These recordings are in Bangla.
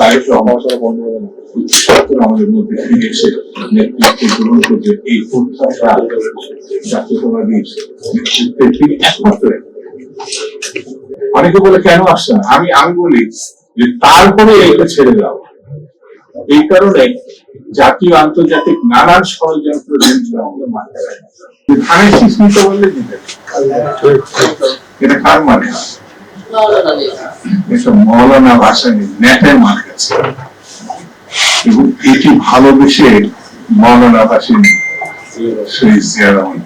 তারেক রহমান আমাদের মধ্যে ফিরে এসে নেতৃত্ব গ্রহণ করতে এই প্রত্যাশা জাতীয়তাবাদী নেতৃত্বে তিনি একমাত্র। অনেকে বলে কেন আসছে না, আমি বলি যে তারপরে এটা ছেড়ে দাও। এই কারণে জাতীয় আন্তর্জাতিক নানান ষড়যন্ত্র আমাদের মাথায় রাখে। ধানের শীষ নিতে বললে দিতে, এটা কার মানে? এসব মৌলানা ভাষায় নেটের মান গেছে এবং এটি ভালোবেসে মৌলানা ভাষী শহীদ জিয়া রহমান।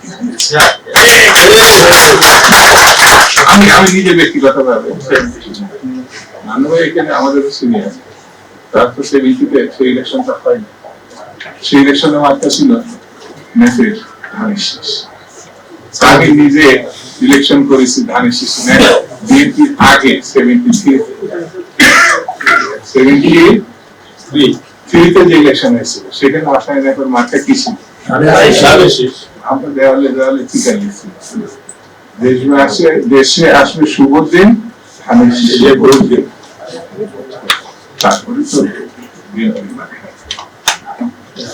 আমি নিজে ব্যক্তিগত ভাবে এখানে আমাদের সিনিয়র, তার তো সেই ঋতুতে সেই ইলেকশনটা হয়নি। সেই ইলেকশনের মাত্রা ছিল মেসেজ ধানের শীষ। আমি নিজে ইলেকশন করেছি ধানের শীষ বিএনপির আগে 73-তে যে ইলেকশন হয়েছিল সেখানে আসায় এখন মাঠটা কি ছিল? আমরা দেওয়ালে দেওয়ালে টিকা গেছি, দেশে আসবে শুভ দিন, ধানের শীষে ভোট দিন। তারপরে তো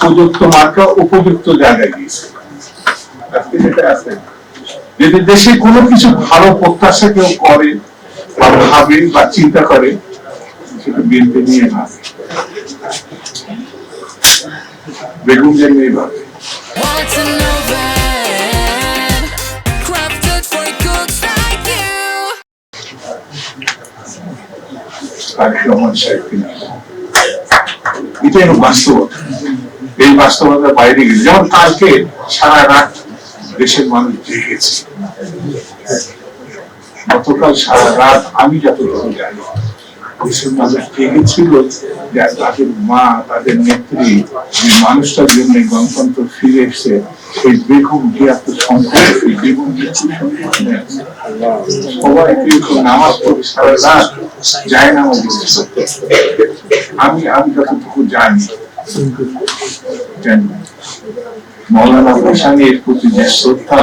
উপযুক্ত মার্কা উপযুক্ত জায়গায় গিয়েছে। আজকে যেটা আছে, যদি দেশে কোনো কিছু ভালো প্রত্যাশা কেউ করে বা ভাবে বা চিন্তা করে, সেটা বিএনপি নিয়ে ভাবে, বেগম জিয়া নিয়ে ভাবে। এটাই বাস্তবতা। এই বাস্তবতার বাইরে গেছে, যেমন কালকে সারা রাত দেশের মানুষ জেগেছে। গতকাল সারা রাত আমি যতটুকু জানি দেশের মানুষ জেগেছিল যে তাদের মা, তাদের নেত্রী, যে মানুষটার জন্য গণতন্ত্র ফিরে এসে সেই বেগম জিয়া তো সম্পদ, এই বেগম জিয়া সবাই নামাজ পড়ে সারা রাত যায় না। আমি যতটুকু জানি মৌলানা ভাসানীর প্রতি যে শ্রদ্ধা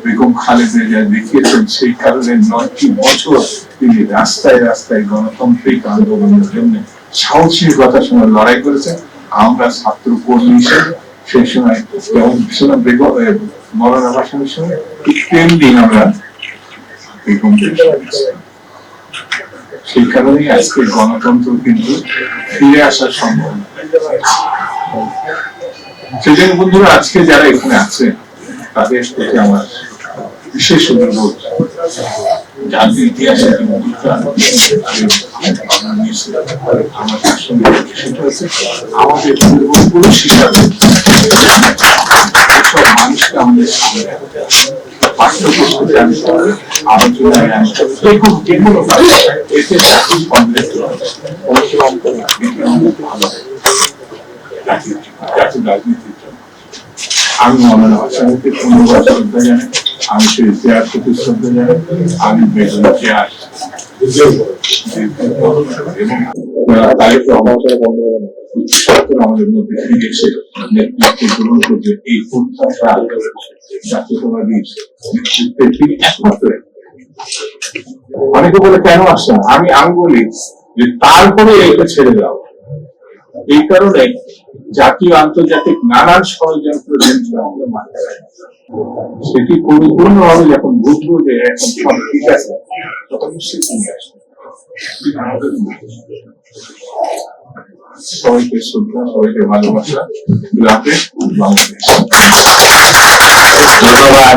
বেগম খালেদা জিয়া দেখিয়েছেন, সেই কারণে 9টি বছর তিনি রাস্তায় রাস্তায় গণতান্ত্রিক আন্দোলনের জন্য সাহসিকতার সঙ্গে লড়াই করেছেন। আমরা ছাত্র কর্মী হিসেবে সেই সময় যেমন বেগম মৌলানা ভাসানীর সঙ্গে তেমনি আমরা বেগম, সেই কারণেই আজকে গণতন্ত্র কিন্তু ফিরে আসা সম্ভব। সেই জন্য বন্ধুরা, আজকে যারা এখানে আছেন তাদের প্রতি আমার বিশেষ অনুরোধ, জাতির ইতিহাসে আমাদের সঙ্গে আমাদের পূর্বপুরুষ হিসাবে সব মানুষকে আমাদের সামনে পাঠ্যপুস্তকে আনতে হবে, আলোচনায় আনতে হবে, যে কোনো এতে জাতির কমপ্লেক্স জাতির রাজনীতির জন্য। আমি মৌলানা ভাসানীকে ধন্যবাদ শ্রদ্ধা জানাই, আমি সেই জিয়ার প্রতি শ্রদ্ধা জানাই, আমি বেগম জিয়ার এবং তারেক রহমান আমাদের মধ্যে ফিরে এসে নেতৃত্ব গ্রহণ করতে এই প্রত্যাশা জাতীয়তাবাদী নেতৃত্বে তিনি একমাত্র। অনেকে বলে কেন আসছে না, আমি বলি যে তারপরে এটা ছেড়ে দাও। এই কারণে জাতীয় আন্তর্জাতিক নানান ষড়যন্ত্র আমাদের মাথায় রাখে। সেটি পরিপূর্ণভাবে যখন বুঝবো যে এখন সব ঠিক আছে, তখন নিশ্চিত নিয়ে আসবে। সবাইকে শ্রদ্ধা, সবাইকে ভালোবাসা, বাংলাদেশ। ধন্যবাদ।